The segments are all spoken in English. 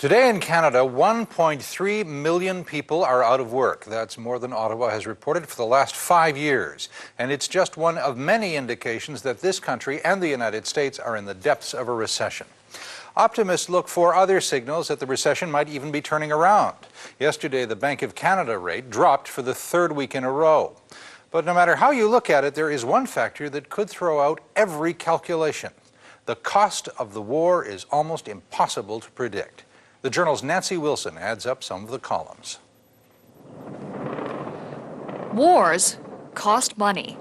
Today in Canada, 1.3 million people are out of work. That's more than Ottawa has reported for the last 5 years. And it's just one of many indications that this country and the United States are in the depths of a recession. Optimists look for other signals that the recession might even be turning around. Yesterday, the Bank of Canada rate dropped for the third week in a row. But no matter how you look at it, there is one factor that could throw out every calculation. The cost of the war is almost impossible to predict. The Journal's Nancy Wilson adds up some of the columns. Wars cost money.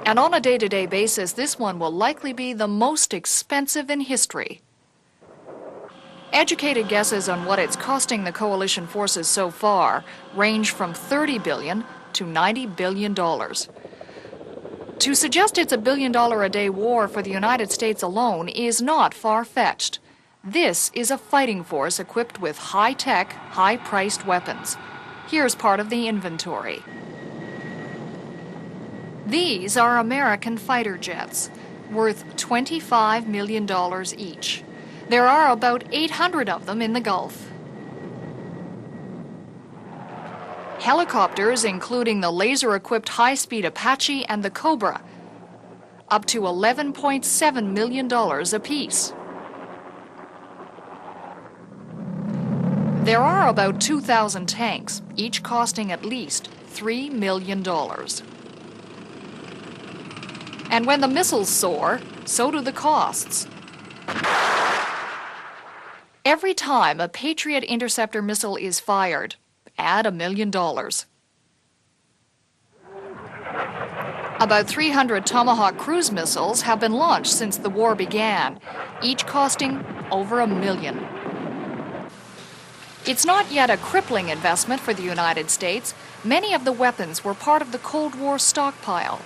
And on a day-to-day basis, this one will likely be the most expensive in history. Educated guesses on what it's costing the coalition forces so far range from $30 billion to $90 billion. To suggest it's $1 billion a day war for the United States alone is not far-fetched. This is a fighting force equipped with high-tech, high-priced weapons. Here's part of the inventory. These are American fighter jets, worth $25 million each. There are about 800 of them in the Gulf. Helicopters, including the laser-equipped high-speed Apache and the Cobra, up to $11.7 million apiece. There are about 2,000 tanks, each costing at least $3 million. And when the missiles soar, so do the costs. Every time a Patriot interceptor missile is fired, add $1 million. About 300 Tomahawk cruise missiles have been launched since the war began, each costing over $1 million. It's not yet a crippling investment for the United States. Many of the weapons were part of the Cold War stockpile.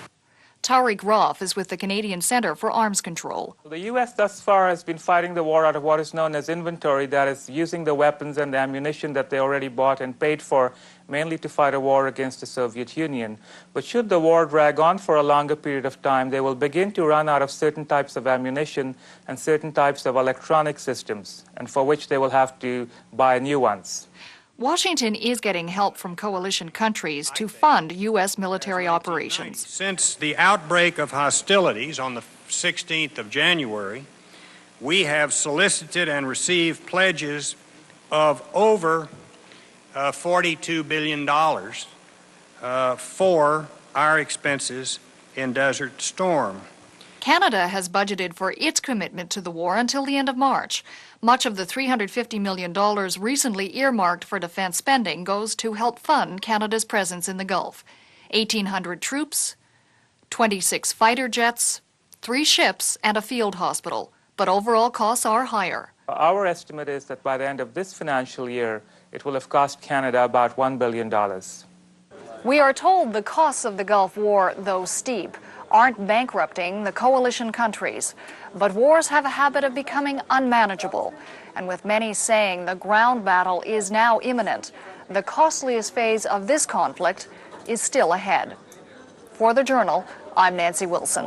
Tariq Roth is with the Canadian Centre for Arms Control. The U.S. thus far has been fighting the war out of what is known as inventory, that is, using the weapons and the ammunition that they already bought and paid for, mainly to fight a war against the Soviet Union. But should the war drag on for a longer period of time, they will begin to run out of certain types of ammunition and certain types of electronic systems, and for which they will have to buy new ones. Washington is getting help from coalition countries to fund U.S. military operations. Since the outbreak of hostilities on the 16th of January, we have solicited and received pledges of over $42 billion for our expenses in Desert Storm. Canada has budgeted for its commitment to the war until the end of March. Much of the $350 million recently earmarked for defense spending goes to help fund Canada's presence in the Gulf. 1,800 troops, 26 fighter jets, 3 ships, and a field hospital. But overall costs are higher. Our estimate is that by the end of this financial year, it will have cost Canada about $1 billion. We are told the costs of the Gulf War, though steep, aren't bankrupting the coalition countries. But wars have a habit of becoming unmanageable. And with many saying the ground battle is now imminent, the costliest phase of this conflict is still ahead. For the Journal, I'm Nancy Wilson.